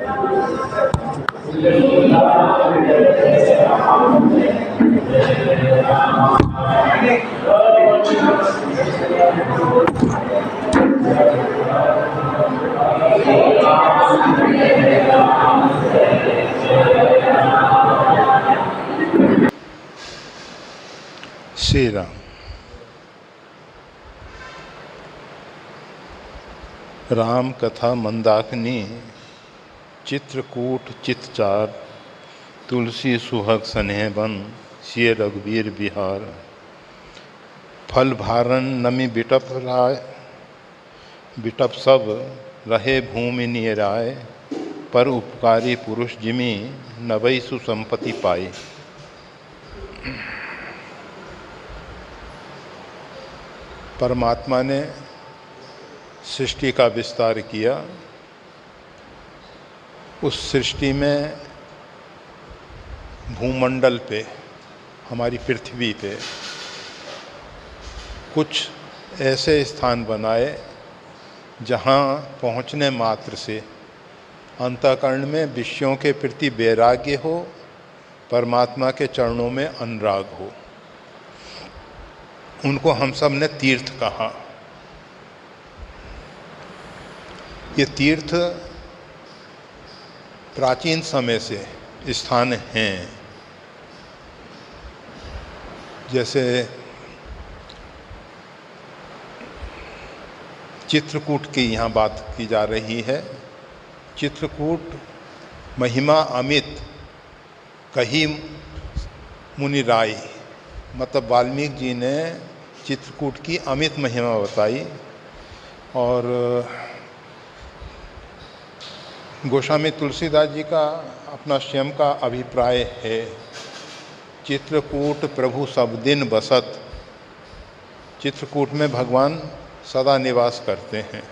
श्री राम। राम कथा मंदाकिनी, चित्रकूट चितचार, तुलसी सुहग स्नेह बन, सिय रघुवीर बिहार। फल भारन नमी बिटप राय, बिटप सब रहे भूमि नियराय। पर उपकारी पुरुष जिमि, नवै सुसंपत्ति पाए। परमात्मा ने सृष्टि का विस्तार किया। उस सृष्टि में भूमंडल पे, हमारी पृथ्वी पे कुछ ऐसे स्थान बनाए जहाँ पहुँचने मात्र से अंतःकरण में विषयों के प्रति वैराग्य हो, परमात्मा के चरणों में अनुराग हो। उनको हम सब ने तीर्थ कहा। ये तीर्थ प्राचीन समय से स्थान हैं। जैसे चित्रकूट की यहाँ बात की जा रही है। चित्रकूट महिमा अमित कही मुनि राय, मतलब वाल्मीकि जी ने चित्रकूट की अमित महिमा बताई। और गोस्वामी तुलसीदास जी का अपना स्वयं का अभिप्राय है, चित्रकूट प्रभु सब दिन बसत। चित्रकूट में भगवान सदा निवास करते हैं।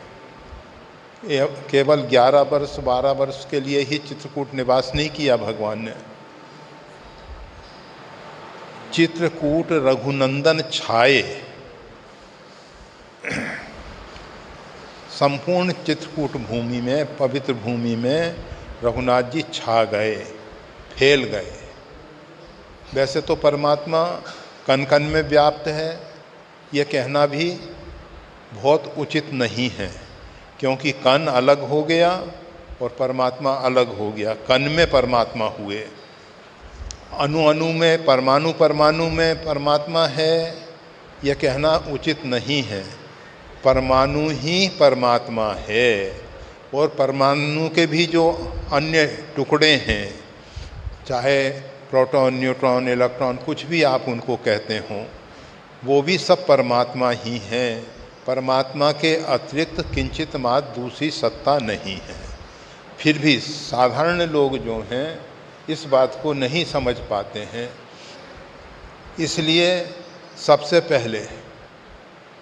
केवल 11 वर्ष 12 वर्ष के लिए ही चित्रकूट निवास नहीं किया भगवान ने। चित्रकूट रघुनंदन छाए, संपूर्ण चित्रकूट भूमि में, पवित्र भूमि में रघुनाथ जी छा गए, फैल गए। वैसे तो परमात्मा कण कण में व्याप्त है, यह कहना भी बहुत उचित नहीं है, क्योंकि कण अलग हो गया और परमात्मा अलग हो गया। कण में परमात्मा हुए, अणु अणु में, परमाणु परमाणु में परमात्मा है, यह कहना उचित नहीं है। परमाणु ही परमात्मा है। और परमाणु के भी जो अन्य टुकड़े हैं, चाहे प्रोटॉन, न्यूट्रॉन, इलेक्ट्रॉन, कुछ भी आप उनको कहते हों, वो भी सब परमात्मा ही हैं। परमात्मा के अतिरिक्त किंचित मात्र दूसरी सत्ता नहीं है। फिर भी साधारण लोग जो हैं इस बात को नहीं समझ पाते हैं। इसलिए सबसे पहले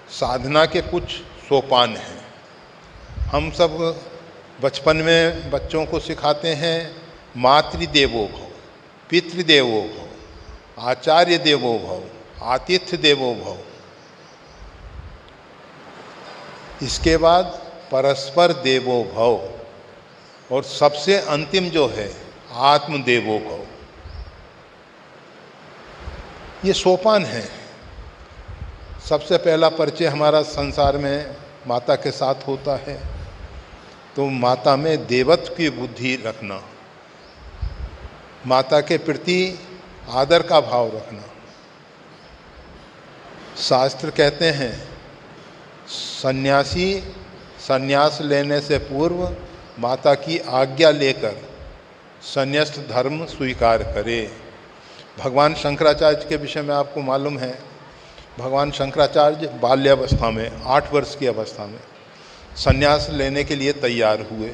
साधना के कुछ सोपान हैं। हम सब बचपन में बच्चों को सिखाते हैं, मातृदेवो भव, पितृदेवो भव, आचार्य देवो भव, आतिथ्य देवो भव। इसके बाद परस्पर देवो भव, और सबसे अंतिम जो है आत्मदेवो भव। ये सोपान है। सबसे पहला परिचय हमारा संसार में माता के साथ होता है, तो माता में देवत्व की बुद्धि रखना, माता के प्रति आदर का भाव रखना। शास्त्र कहते हैं सन्यासी सन्यास लेने से पूर्व माता की आज्ञा लेकर संन्यास्त धर्म स्वीकार करे। भगवान शंकराचार्य के विषय में आपको मालूम है, भगवान शंकराचार्य बाल्यावस्था में, 8 वर्ष की अवस्था में संन्यास लेने के लिए तैयार हुए,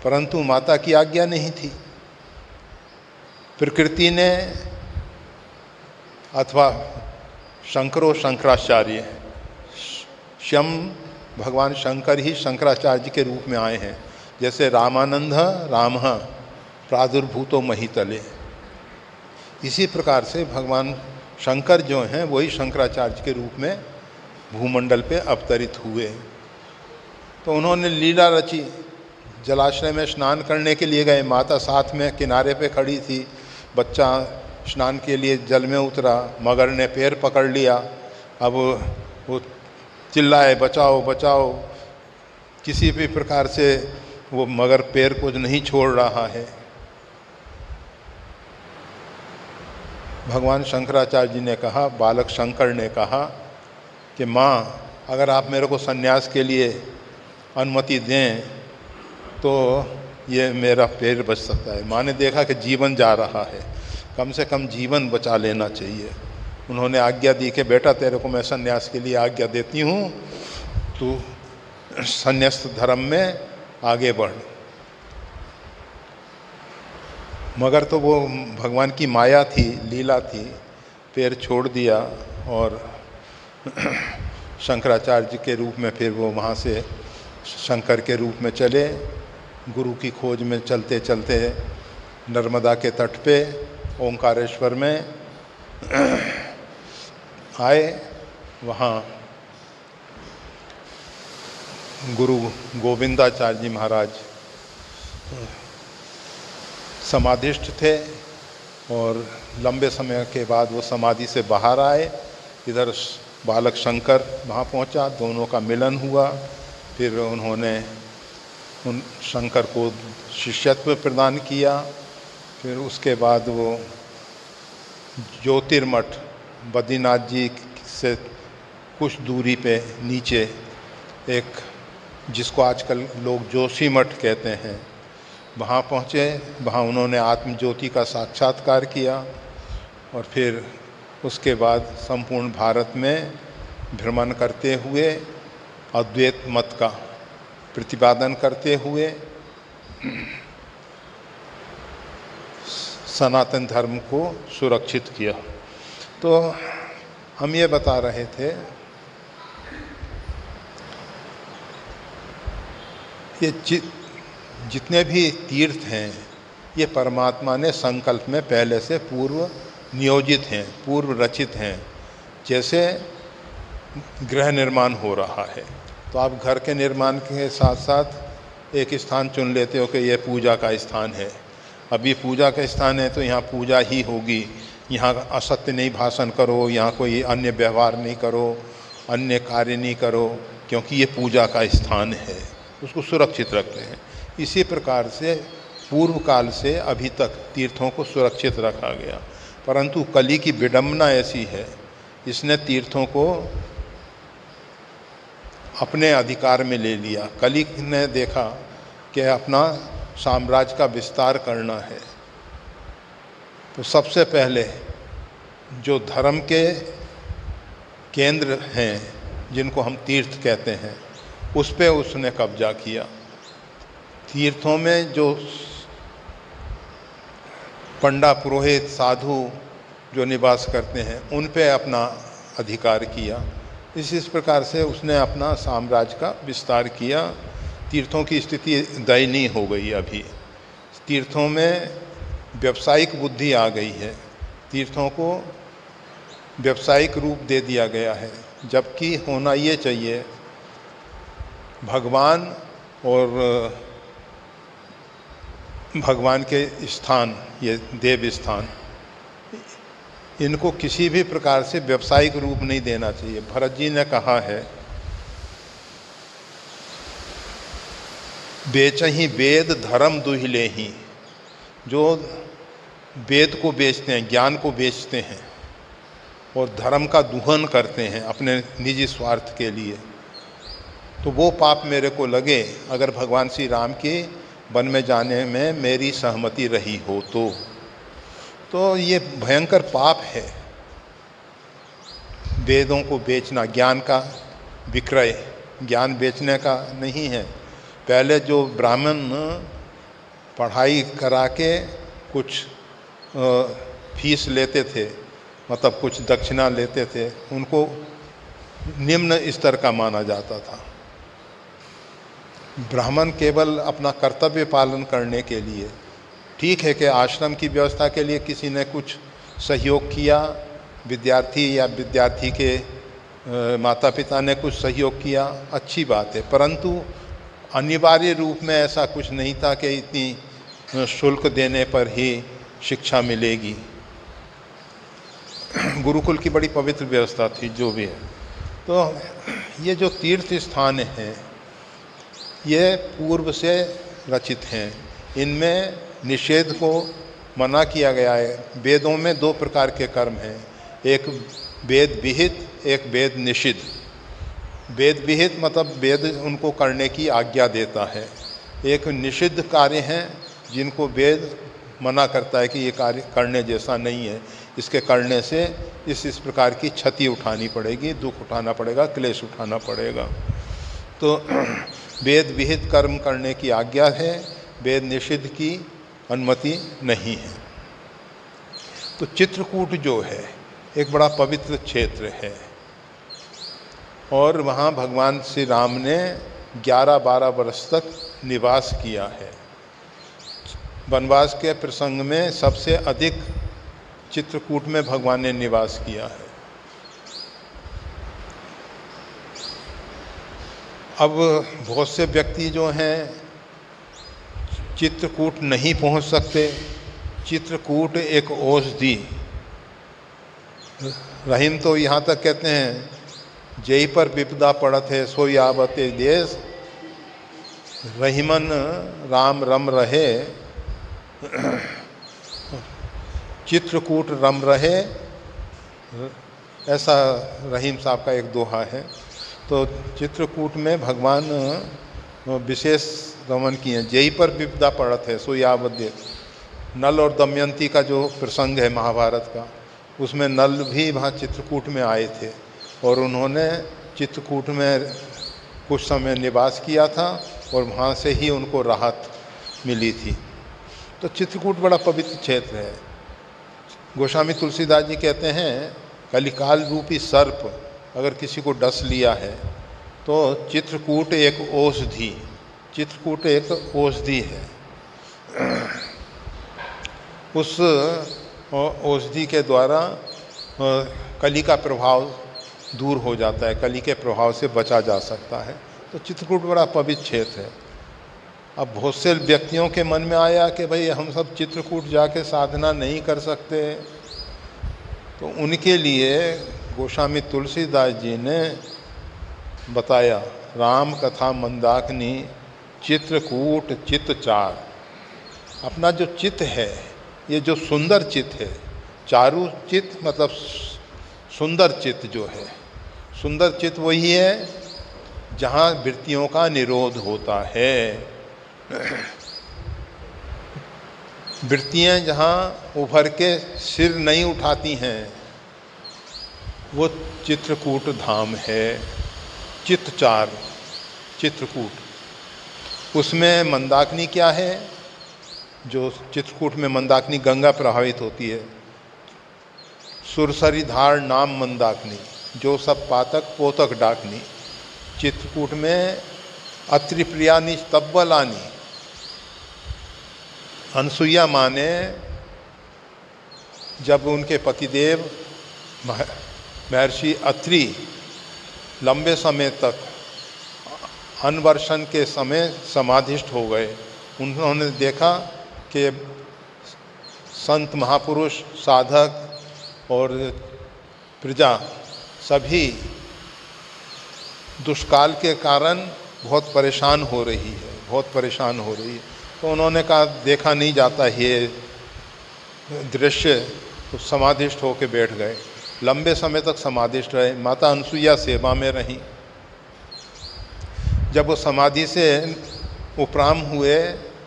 परंतु माता की आज्ञा नहीं थी। प्रकृति ने, अथवा शंकराचार्य, स्वयं भगवान शंकर ही शंकराचार्य के रूप में आए हैं। जैसे रामानंद राम प्रादुर्भूतो महितले, इसी प्रकार से भगवान शंकर जो हैं वही शंकराचार्य के रूप में भूमंडल पे अवतरित हुए। तो उन्होंने लीला रची, जलाशय में स्नान करने के लिए गए, माता साथ में किनारे पे खड़ी थी, बच्चा स्नान के लिए जल में उतरा, मगर ने पैर पकड़ लिया। अब वो चिल्लाए बचाओ बचाओ, किसी भी प्रकार से वो मगर पैर को नहीं छोड़ रहा है। भगवान शंकराचार्य जी ने कहा, बालक शंकर ने कहा कि माँ, अगर आप मेरे को सन्यास के लिए अनुमति दें तो ये मेरा पैर बच सकता है। माँ ने देखा कि जीवन जा रहा है, कम से कम जीवन बचा लेना चाहिए। उन्होंने आज्ञा दी कि बेटा तेरे को मैं सन्यास के लिए आज्ञा देती हूँ, तू सन्यास्त धर्म में आगे बढ़। मगर तो वो भगवान की माया थी, लीला थी, पैर छोड़ दिया और शंकराचार्य के रूप में फिर वो वहाँ से शंकर के रूप में चले। गुरु की खोज में चलते चलते नर्मदा के तट पे ओंकारेश्वर में आए। वहाँ गुरु गोविंदाचार्य जी महाराज समाधिष्ठ थे और लंबे समय के बाद वो समाधि से बाहर आए। इधर बालक शंकर वहाँ पहुँचा, दोनों का मिलन हुआ। फिर उन्होंने उन शंकर को शिष्यत्व प्रदान किया। फिर उसके बाद वो ज्योतिर्मठ बद्रीनाथ जी से कुछ दूरी पे नीचे एक, जिसको आजकल लोग जोशी मठ कहते हैं, वहाँ पहुँचे। वहाँ उन्होंने आत्मज्योति का साक्षात्कार किया और फिर उसके बाद संपूर्ण भारत में भ्रमण करते हुए अद्वैत मत का प्रतिपादन करते हुए सनातन धर्म को सुरक्षित किया। तो हम ये बता रहे थे, ये जितने भी तीर्थ हैं ये परमात्मा ने संकल्प में पहले से पूर्व नियोजित हैं, पूर्व रचित हैं। जैसे गृह निर्माण हो रहा है तो आप घर के निर्माण के साथ साथ एक स्थान चुन लेते हो कि यह पूजा का स्थान है। अभी पूजा का स्थान है तो यहाँ पूजा ही होगी, यहाँ असत्य नहीं भाषण करो, यहाँ कोई अन्य व्यवहार नहीं करो, अन्य कार्य नहीं करो, क्योंकि ये पूजा का स्थान है, उसको सुरक्षित रखते हैं। इसी प्रकार से पूर्व काल से अभी तक तीर्थों को सुरक्षित रखा गया। परंतु कली की विडंबना ऐसी है, इसने तीर्थों को अपने अधिकार में ले लिया। कली ने देखा कि अपना साम्राज्य का विस्तार करना है, तो सबसे पहले जो धर्म के केंद्र हैं, जिनको हम तीर्थ कहते हैं, उस पे उसने कब्जा किया। तीर्थों में जो पंडा पुरोहित साधु जो निवास करते हैं, उन पे अपना अधिकार किया। इस प्रकार से उसने अपना साम्राज्य का विस्तार किया। तीर्थों की स्थिति दयनीय हो गई। अभी तीर्थों में व्यावसायिक बुद्धि आ गई है, तीर्थों को व्यावसायिक रूप दे दिया गया है, जबकि होना ये चाहिए भगवान और भगवान के स्थान, ये देव स्थान, इनको किसी भी प्रकार से व्यावसायिक रूप नहीं देना चाहिए। भरत जी ने कहा है, बेचहि वेद धर्म दुहिले ही। जो वेद को बेचते हैं, ज्ञान को बेचते हैं और धर्म का दुहन करते हैं अपने निजी स्वार्थ के लिए, तो वो पाप मेरे को लगे अगर भगवान श्री राम के वन में जाने में मेरी सहमति रही हो तो ये भयंकर पाप है। वेदों को बेचना, ज्ञान का विक्रय, ज्ञान बेचने का नहीं है। पहले जो ब्राह्मण पढ़ाई करा के कुछ फीस लेते थे, मतलब कुछ दक्षिणा लेते थे, उनको निम्न स्तर का माना जाता था। ब्राह्मण केवल अपना कर्तव्य पालन करने के लिए, ठीक है कि आश्रम की व्यवस्था के लिए किसी ने कुछ सहयोग किया, विद्यार्थी या विद्यार्थी के माता पिता ने कुछ सहयोग किया, अच्छी बात है, परंतु अनिवार्य रूप में ऐसा कुछ नहीं था कि इतनी शुल्क देने पर ही शिक्षा मिलेगी। गुरुकुल की बड़ी पवित्र व्यवस्था थी जो भी है। तो ये जो तीर्थ स्थान हैं ये पूर्व से रचित हैं। इनमें निषेध को मना किया गया है। वेदों में दो प्रकार के कर्म हैं, एक वेद विहित, एक वेद निषिद्ध। वेद विहित मतलब वेद उनको करने की आज्ञा देता है। एक निषिद्ध कार्य हैं जिनको वेद मना करता है कि ये कार्य करने जैसा नहीं है, इसके करने से इस प्रकार की क्षति उठानी पड़ेगी, दुख उठाना पड़ेगा, क्लेश उठाना पड़ेगा। तो वेद विहित कर्म करने की आज्ञा है, वेद निषिद्ध की अनुमति नहीं है। तो चित्रकूट जो है एक बड़ा पवित्र क्षेत्र है और वहाँ भगवान श्री राम ने 11-12 वर्ष तक निवास किया है। वनवास के प्रसंग में सबसे अधिक चित्रकूट में भगवान ने निवास किया है। अब बहुत से व्यक्ति जो हैं चित्रकूट नहीं पहुंच सकते। चित्रकूट एक औषधि, रहीम तो यहाँ तक कहते हैं, जय पर विपदा पड़त है सोई आवते देश, रहीमन राम रम रहे, चित्रकूट रम रहे, ऐसा रहीम साहब का एक दोहा है। तो चित्रकूट में भगवान विशेष गमन किए। जय पर विपदा पड़त है सो यावद्य, नल और दमयंती का जो प्रसंग है महाभारत का, उसमें नल भी वहाँ चित्रकूट में आए थे और उन्होंने चित्रकूट में कुछ समय निवास किया था और वहाँ से ही उनको राहत मिली थी। तो चित्रकूट बड़ा पवित्र क्षेत्र है। गोस्वामी तुलसीदास जी कहते हैं कलिकाल रूपी सर्प अगर किसी को डस लिया है तो चित्रकूट एक औषधि, चित्रकूट एक औषधि है। उस औषधि के द्वारा कली का प्रभाव दूर हो जाता है, कली के प्रभाव से बचा जा सकता है। तो चित्रकूट बड़ा पवित्र क्षेत्र है। अब बहुत से व्यक्तियों के मन में आया कि भाई हम सब चित्रकूट जाके साधना नहीं कर सकते, तो उनके लिए गोस्वामी तुलसीदास जी ने बताया राम कथा मंदाकिनी चित्रकूट चित्तचार। अपना जो चित्त है, ये जो सुंदर चित्त है, चारु चित्त मतलब सुंदर चित्त जो है, सुंदर चित्त वही है जहाँ वृत्तियों का निरोध होता है। वृत्तियाँ जहाँ उभर के सिर नहीं उठाती हैं, वो चित्रकूट धाम है। चित्तचार चित्रकूट, उसमें मंदाकिनी क्या है? जो चित्रकूट में मंदाकिनी गंगा प्रभावित होती है। सुरसरी धार नाम मंदाकिनी, जो सब पातक पोतक डाकनी। चित्रकूट में अत्रि प्रियानी तब्बलानी। अनसुईया माँ ने जब उनके पतिदेव महर्षि अत्रि लंबे समय तक अनवर्षण के समय समाधिष्ठ हो गए, उन्होंने देखा कि संत महापुरुष साधक और प्रजा सभी दुष्काल के कारण बहुत परेशान हो रही है, बहुत परेशान हो रही है। तो उन्होंने कहा देखा नहीं जाता ये दृश्य, तो समाधिष्ठ होकर बैठ गए। लंबे समय तक समाधिष्ठ रहे। माता अनसुईया सेवा में रहीं। जब वो समाधि से उपराम हुए,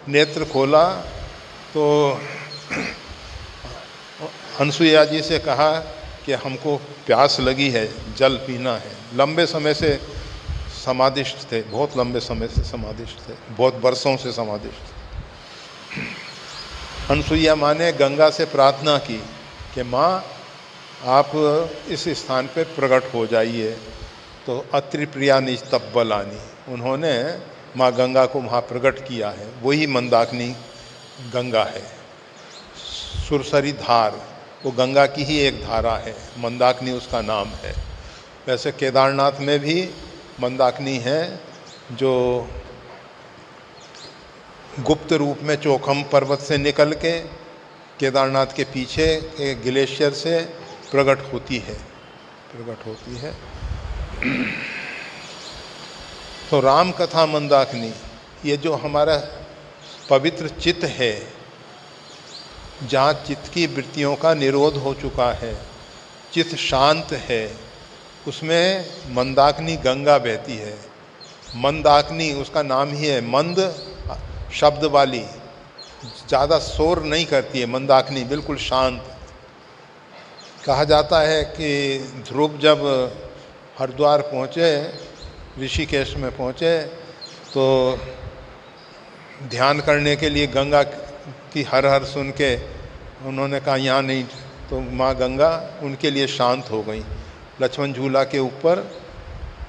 नेत्र खोला, तो अनसुईया जी से कहा कि हमको प्यास लगी है, जल पीना है। लंबे समय से समाधिष्ठ थे, बहुत लंबे समय से समाधिष्ठ थे, बहुत वर्षों से समाधिष्ठ थे। अनसुईया माँ ने गंगा से प्रार्थना की कि माँ आप इस स्थान पे प्रकट हो जाइए। तो अत्रि प्रिया निज तब्बलानी, उन्होंने माँ गंगा को वहाँ प्रकट किया है। वही मंदाकिनी गंगा है। सुरसरी धार वो गंगा की ही एक धारा है, मंदाकिनी उसका नाम है। वैसे केदारनाथ में भी मंदाकिनी है जो गुप्त रूप में चौखम पर्वत से निकल के केदारनाथ के पीछे के ग्लेशियर से प्रकट होती है। तो राम कथा मंदाकिनी, ये जो हमारा पवित्र चित्त है, जहाँ चित्त की वृत्तियों का निरोध हो चुका है, चित्त शांत है, उसमें मंदाकिनी गंगा बहती है। मंदाकिनी उसका नाम ही है, मंद शब्द वाली, ज़्यादा शोर नहीं करती है मंदाकिनी, बिल्कुल शांत। कहा जाता है कि ध्रुव जब हरिद्वार पहुँचे, ऋषिकेश में पहुँचे, तो ध्यान करने के लिए गंगा की हर हर सुन के उन्होंने कहा यहाँ नहीं, तो माँ गंगा उनके लिए शांत हो गई। लक्ष्मण झूला के ऊपर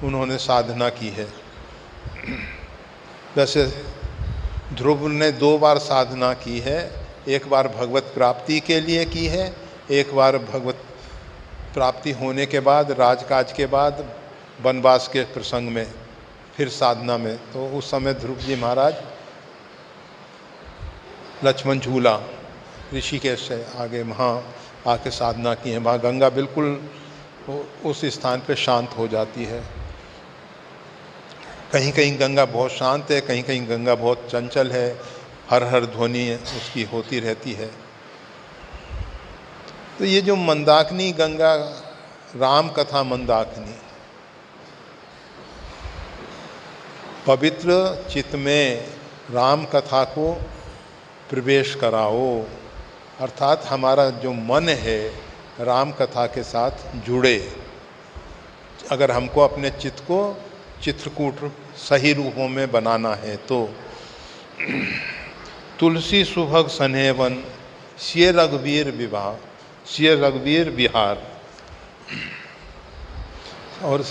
उन्होंने साधना की है। वैसे ध्रुव ने 2 बार साधना की है, एक बार भगवत प्राप्ति के लिए की है, एक बार भगवत प्राप्ति होने के बाद, राजकाज के बाद, वनवास के प्रसंग में, फिर साधना में। तो उस समय ध्रुव जी महाराज लक्ष्मण झूला ऋषिकेश से आगे वहाँ आके साधना की है। वहाँ गंगा बिल्कुल उस स्थान पे शांत हो जाती है। कहीं कहीं गंगा बहुत शांत है, कहीं कहीं गंगा बहुत चंचल है, हर हर ध्वनि उसकी होती रहती है। तो ये जो मंदाकिनी गंगा, राम कथा मंदाकिनी, पवित्र चित्त में राम कथा को प्रवेश कराओ, अर्थात हमारा जो मन है राम कथा के साथ जुड़े। अगर हमको अपने चित्त को चित्रकूट सही रूपों में बनाना है तो तुलसी सुभग सनेवन सिय रघुवीर विवाह, सिय रघुवीर विहार। और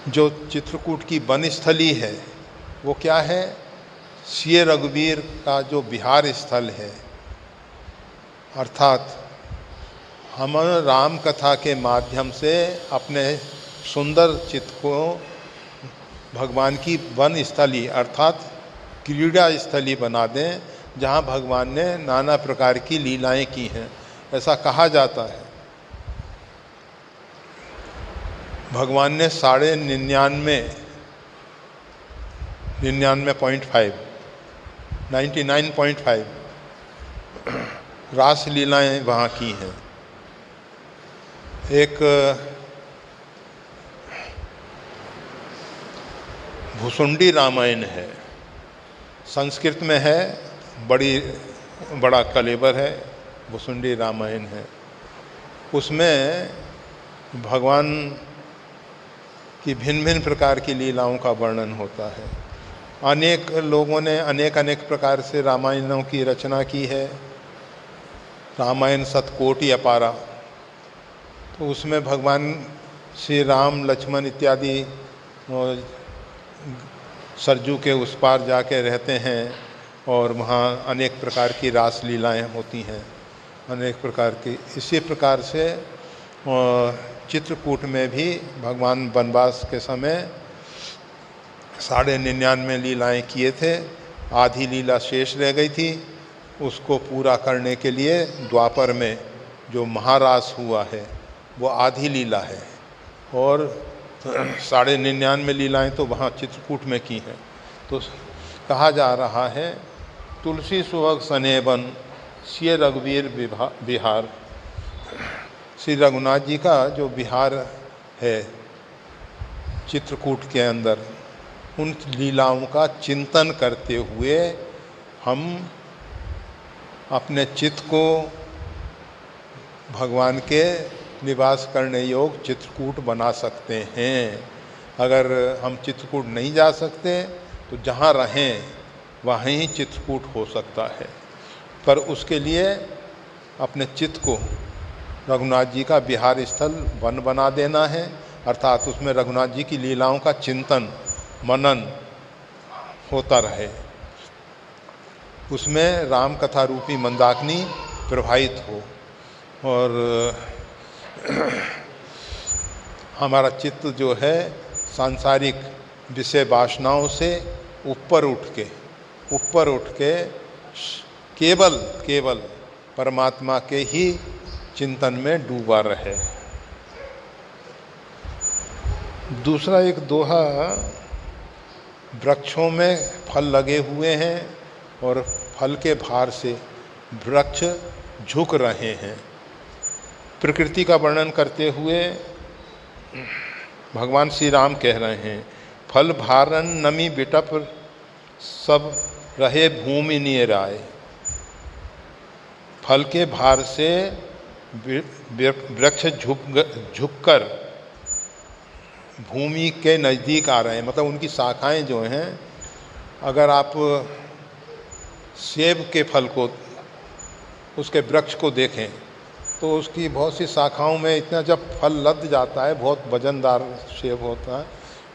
जो चित्रकूट की वनस्थली है वो क्या है? सिय रघुवीर का जो विहार स्थल है, अर्थात हम राम कथा के माध्यम से अपने सुंदर चित्त को भगवान की वन स्थली अर्थात क्रीड़ा स्थली बना दें, जहाँ भगवान ने नाना प्रकार की लीलाएं की हैं। ऐसा कहा जाता है भगवान ने 99.5 रास लीलाएं वहाँ की हैं। एक भुसुंडी रामायण है, संस्कृत में है, बड़ा कलेवर है, भुसुंडी रामायण है। उसमें भगवान की भिन्न भिन्न प्रकार की लीलाओं का वर्णन होता है। अनेक लोगों ने अनेक प्रकार से रामायणों की रचना की है। रामायण शतकोटि अपारा, तो उसमें भगवान श्री राम, लक्ष्मण इत्यादि सरजू के उस पार जाके रहते हैं और वहाँ अनेक प्रकार की रास लीलाएं होती हैं, अनेक प्रकार की। इसी प्रकार से चित्रकूट में भी भगवान वनवास के समय 99.5 लीलाएं किए थे। आधी लीला शेष रह गई थी, उसको पूरा करने के लिए द्वापर में जो महारास हुआ है वो आधी लीला है, और 99.5 लीलाएं तो वहाँ चित्रकूट में की हैं। तो कहा जा रहा है तुलसी सुभग सनेवन सिय रघुवीर विहार। श्री रघुनाथ जी का जो विहार है चित्रकूट के अंदर, उन लीलाओं का चिंतन करते हुए हम अपने चित्त को भगवान के निवास करने योग चित्रकूट बना सकते हैं। अगर हम चित्रकूट नहीं जा सकते तो जहाँ रहें वहाँ ही चित्रकूट हो सकता है, पर उसके लिए अपने चित्त को रघुनाथ जी का विहार स्थल वन बना देना है, अर्थात उसमें रघुनाथ जी की लीलाओं का चिंतन मनन होता रहे, उसमें राम कथा रूपी मंदाकिनी प्रवाहित हो और हमारा चित्त जो है सांसारिक विषय वासनाओं से ऊपर उठ के ऊपर उठ के केवल केवल परमात्मा के ही चिंतन में डूबा रहे। दूसरा एक दोहा, वृक्षों में फल लगे हुए हैं और फल के भार से वृक्ष झुक रहे हैं। प्रकृति का वर्णन करते हुए भगवान श्री राम कह रहे हैं, फल भारन नमी बिटप सब रहे भूमि निराए। फल के भार से वृक्ष झुककर भूमि के नज़दीक आ रहे हैं। मतलब उनकी शाखाएं जो हैं, अगर आप सेब के फल को, उसके वृक्ष को देखें तो उसकी बहुत सी शाखाओं में इतना जब फल लद जाता है, बहुत वजनदार सेब होता है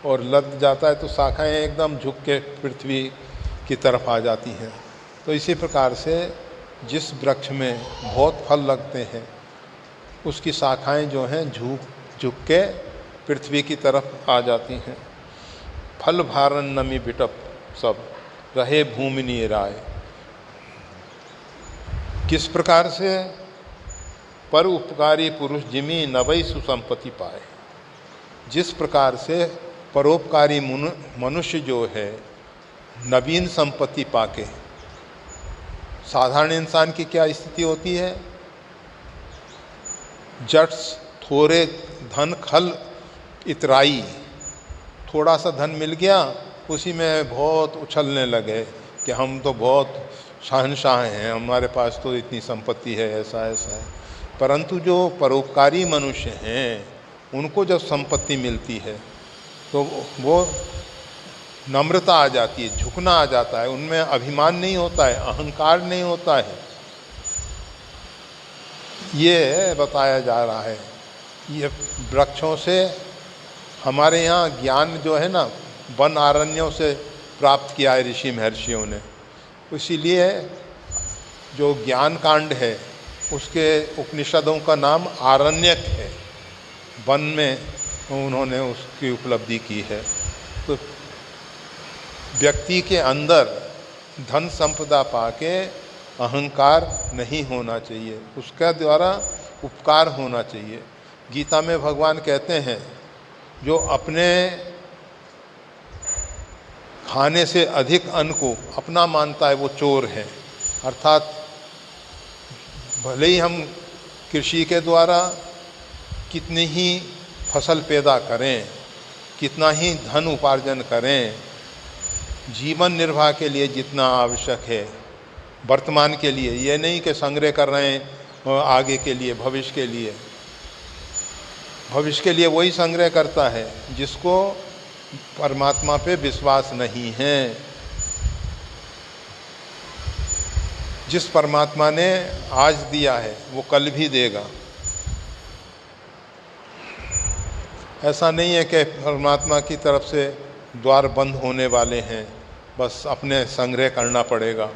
और लद जाता है तो शाखाएं एकदम झुक के पृथ्वी की तरफ आ जाती हैं। तो इसी प्रकार से जिस वृक्ष में बहुत फल लगते हैं उसकी शाखाएं जो हैं झुक के पृथ्वी की तरफ आ जाती हैं। फल भारन नमी बिटप सब रहे भूमि निराए। किस प्रकार से? पर उपकारी पुरुष जिमी नवई सुसंपत्ति पाए। जिस प्रकार से परोपकारी मनुष्य जो है नवीन संपत्ति पाके, साधारण इंसान की क्या स्थिति होती है? जट थोड़े धन खल इतराई, थोड़ा सा धन मिल गया उसी में बहुत उछलने लगे कि हम तो बहुत शहंशाह हैं, हमारे पास तो इतनी संपत्ति है, ऐसा ऐसा है। परंतु जो परोपकारी मनुष्य हैं उनको जब संपत्ति मिलती है तो वो नम्रता आ जाती है, झुकना आ जाता है, उनमें अभिमान नहीं होता है, अहंकार नहीं होता है। ये बताया जा रहा है। ये वृक्षों से हमारे यहाँ ज्ञान जो है ना, वन आरण्यों से प्राप्त किया है ऋषि महर्षियों ने। इसीलिए जो ज्ञान कांड है उसके उपनिषदों का नाम आरण्यक है। वन में उन्होंने उसकी उपलब्धि की है। तो व्यक्ति के अंदर धन संपदा पाके अहंकार नहीं होना चाहिए, उसका द्वारा उपकार होना चाहिए। गीता में भगवान कहते हैं जो अपने खाने से अधिक अन्न को अपना मानता है वो चोर है। अर्थात भले ही हम कृषि के द्वारा कितनी ही फसल पैदा करें, कितना ही धन उपार्जन करें, जीवन निर्वाह के लिए जितना आवश्यक है वर्तमान के लिए, ये नहीं कि संग्रह कर रहे हैं आगे के लिए, भविष्य के लिए। भविष्य के लिए वही संग्रह करता है जिसको परमात्मा पे विश्वास नहीं है। जिस परमात्मा ने आज दिया है वो कल भी देगा। ऐसा नहीं है कि परमात्मा की तरफ से द्वार बंद होने वाले हैं, बस अपने संग्रह करना पड़ेगा।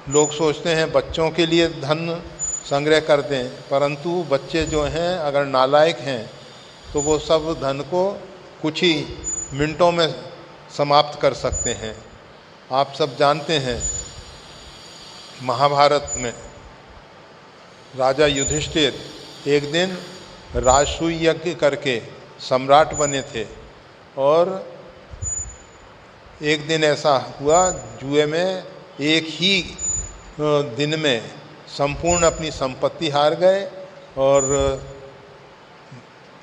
लोग सोचते हैं बच्चों के लिए धन संग्रह कर दें, परंतु बच्चे जो हैं अगर नालायक हैं तो वो सब धन को कुछ ही मिनटों में समाप्त कर सकते हैं। आप सब जानते हैं महाभारत में राजा युधिष्ठिर एक दिन राजसूय यज्ञ करके सम्राट बने थे और एक दिन ऐसा हुआ जुए में एक ही दिन में संपूर्ण अपनी संपत्ति हार गए और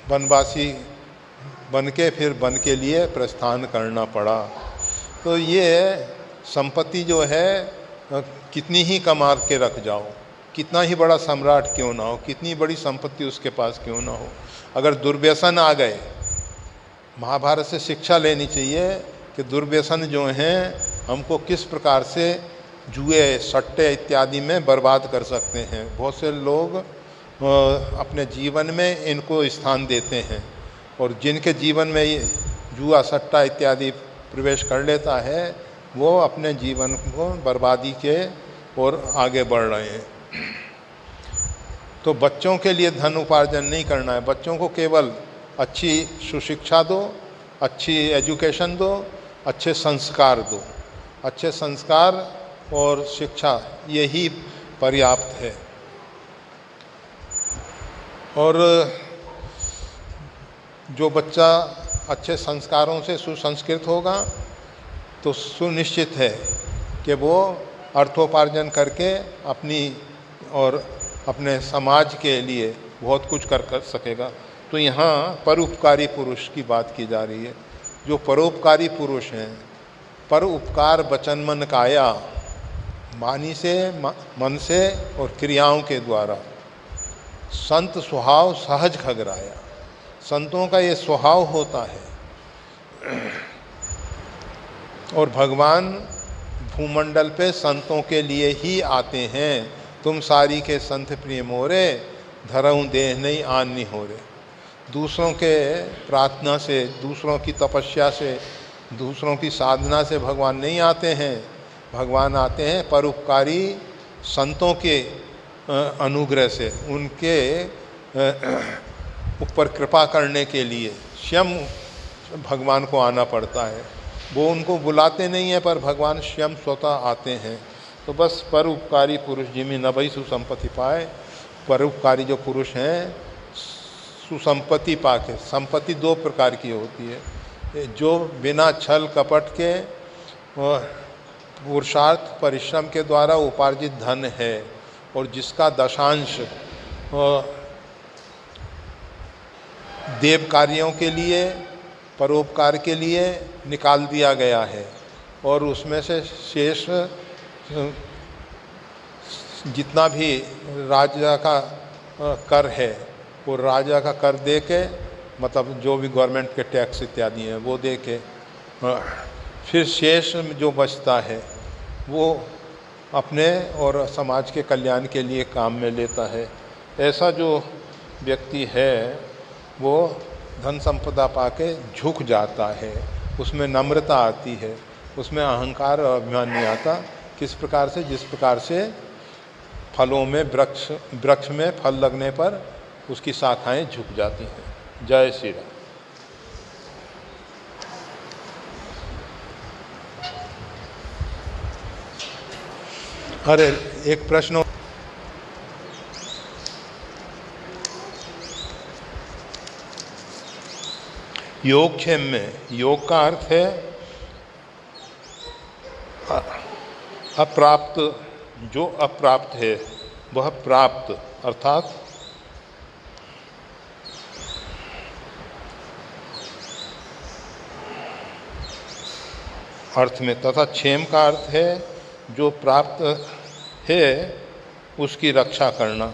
वनवासी बन के फिर वन के लिए प्रस्थान करना पड़ा। तो ये संपत्ति जो है कितनी ही कमा के रख जाओ, कितना ही बड़ा सम्राट क्यों ना हो, कितनी बड़ी संपत्ति उसके पास क्यों ना हो, अगर दुर्व्यसन आ गए, महाभारत से शिक्षा लेनी चाहिए कि दुर्व्यसन जो हैं हमको किस प्रकार से जुए, सट्टे इत्यादि में बर्बाद कर सकते हैं। बहुत से लोग अपने जीवन में इनको स्थान देते हैं और जिनके जीवन में ये जुआ, सट्टा इत्यादि प्रवेश कर लेता है वो अपने जीवन को बर्बादी के ओर आगे बढ़ रहे हैं। तो बच्चों के लिए धन उपार्जन नहीं करना है, बच्चों को केवल अच्छी सुशिक्षा दो, अच्छी एजुकेशन दो, अच्छे संस्कार दो, अच्छे संस्कार और शिक्षा यही पर्याप्त है। और जो बच्चा अच्छे संस्कारों से सुसंस्कृत होगा तो सुनिश्चित है कि वो अर्थोपार्जन करके अपनी और अपने समाज के लिए बहुत कुछ कर सकेगा। तो यहाँ परोपकारी पुरुष की बात की जा रही है। जो परोपकारी पुरुष हैं, परोपकार वचन मन काया, वाणी से, मन से और क्रियाओं के द्वारा। संत स्वभाव सहज खगराया, संतों का ये स्वभाव होता है। और भगवान भूमंडल पे संतों के लिए ही आते हैं। तुम सारी के संत प्रिय मोरे, धरऊं देह नहीं आनी हो रे। दूसरों के प्रार्थना से, दूसरों की तपस्या से, दूसरों की साधना से भगवान नहीं आते हैं। भगवान आते हैं परोपकारी संतों के अनुग्रह से, उनके ऊपर कृपा करने के लिए स्वयं भगवान को आना पड़ता है। वो उनको बुलाते नहीं हैं, पर भगवान स्वयं स्वतः आते हैं। तो बस परोपकारी पुरुष जिमी नभई सुसंपत्ति पाए। परोपकारी जो पुरुष हैं सुसंपत्ति पाके। संपत्ति दो प्रकार की होती है, जो बिना छल कपट के पुरुषार्थ परिश्रम के द्वारा उपार्जित धन है और जिसका दशांश देव कार्यों के लिए, परोपकार के लिए निकाल दिया गया है, और उसमें से शेष जितना भी राजा का कर है वो राजा का कर दे के, मतलब जो भी गवर्नमेंट के टैक्स इत्यादि हैं वो दे के, फिर शेष जो बचता है वो अपने और समाज के कल्याण के लिए काम में लेता है। ऐसा जो व्यक्ति है वो धन संपदा पाके झुक जाता है, उसमें नम्रता आती है, उसमें अहंकार और अभिमान नहीं आता। किस प्रकार से? जिस प्रकार से फलों में वृक्ष में फल लगने पर उसकी शाखाएं झुक जाती हैं। जय श्री राम। अरे एक प्रश्न, योगक्षेम में योग का अर्थ है अप्राप्त। जो अप्राप्त है वह प्राप्त, अर्थात अर्थ में, तथा क्षेम का अर्थ है जो प्राप्त है उसकी रक्षा करना।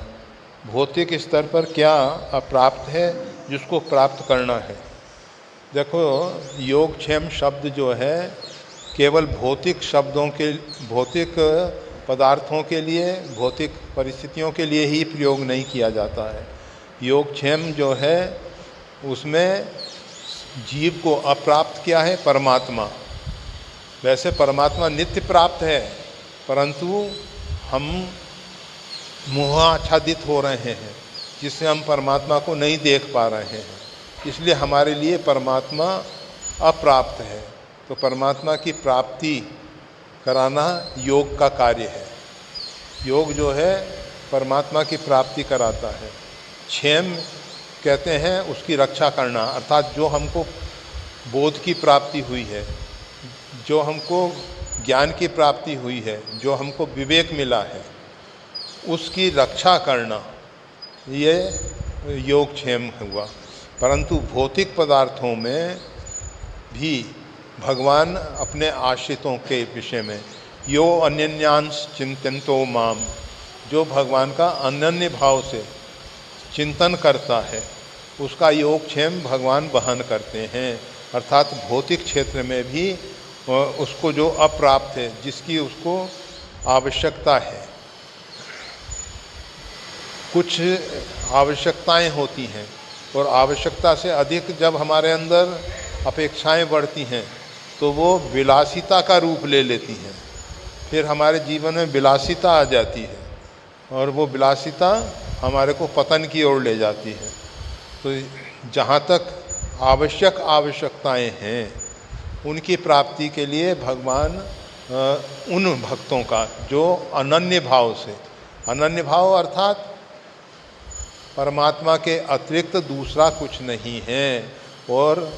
भौतिक स्तर पर क्या अप्राप्त है जिसको प्राप्त करना है? देखो, योगक्षेम शब्द जो है केवल भौतिक शब्दों के, भौतिक पदार्थों के लिए, भौतिक परिस्थितियों के लिए ही प्रयोग नहीं किया जाता है। योगक्षेम जो है उसमें जीव को अप्राप्त किया है परमात्मा। वैसे परमात्मा नित्य प्राप्त है, परंतु हम मोहाच्छादित हो रहे हैं जिससे हम परमात्मा को नहीं देख पा रहे हैं, इसलिए हमारे लिए परमात्मा अप्राप्त है। तो परमात्मा की प्राप्ति कराना योग का कार्य है। योग जो है परमात्मा की प्राप्ति कराता है। क्षेम कहते हैं उसकी रक्षा करना, अर्थात जो हमको बोध की प्राप्ति हुई है, जो हमको ज्ञान की प्राप्ति हुई है, जो हमको विवेक मिला है, उसकी रक्षा करना, ये योगक्षेम हुआ। परंतु भौतिक पदार्थों में भी भगवान अपने आश्रितों के विषय में यो अन्यन्यांश चिंतन्तो माम, जो भगवान का अनन्य भाव से चिंतन करता है उसका योगक्षेम भगवान वहन करते हैं। अर्थात भौतिक क्षेत्र में भी उसको जो अप्राप्त है, जिसकी उसको आवश्यकता है, कुछ आवश्यकताएं होती हैं और आवश्यकता से अधिक जब हमारे अंदर अपेक्षाएं बढ़ती हैं तो वो विलासिता का रूप ले लेती हैं। फिर हमारे जीवन में विलासिता आ जाती है और वो विलासिता हमारे को पतन की ओर ले जाती है। तो जहाँ तक आवश्यकताएं हैं उनकी प्राप्ति के लिए भगवान उन भक्तों का जो अनन्य भाव से, अनन्य भाव अर्थात परमात्मा के अतिरिक्त दूसरा कुछ नहीं है और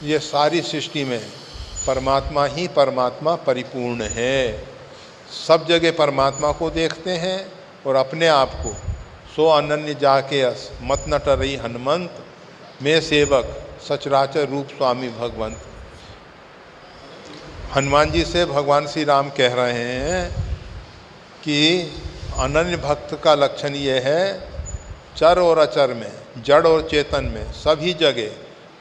ये सारी सृष्टि में परमात्मा ही परमात्मा परिपूर्ण है। सब जगह परमात्मा को देखते हैं और अपने आप को सो अनन्य जाके अस मत न टरई हनुमंत, मैं सेवक सचराचर रूप स्वामी भगवंत। हनुमान जी से भगवान श्री राम कह रहे हैं कि अनन्य भक्त का लक्षण ये है, चर और अचर में, जड़ और चेतन में सभी जगह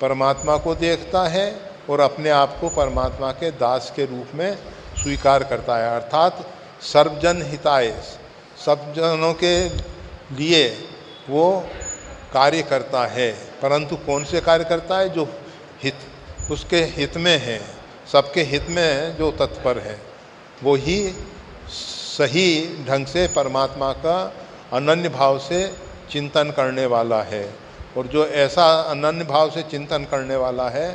परमात्मा को देखता है और अपने आप को परमात्मा के दास के रूप में स्वीकार करता है, अर्थात सर्वजन हिताय, सब जनों के लिए वो कार्य करता है। परंतु कौन से कार्य करता है? जो हित उसके हित में है, सबके हित में जो तत्पर है, वो ही सही ढंग से परमात्मा का अनन्य भाव से चिंतन करने वाला है। और जो ऐसा अनन्य भाव से चिंतन करने वाला है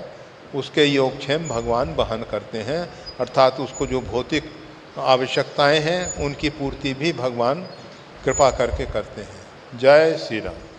उसके योगक्षेम भगवान वहन करते हैं, अर्थात उसको जो भौतिक आवश्यकताएं हैं उनकी पूर्ति भी भगवान कृपा करके करते हैं। जय श्री राम।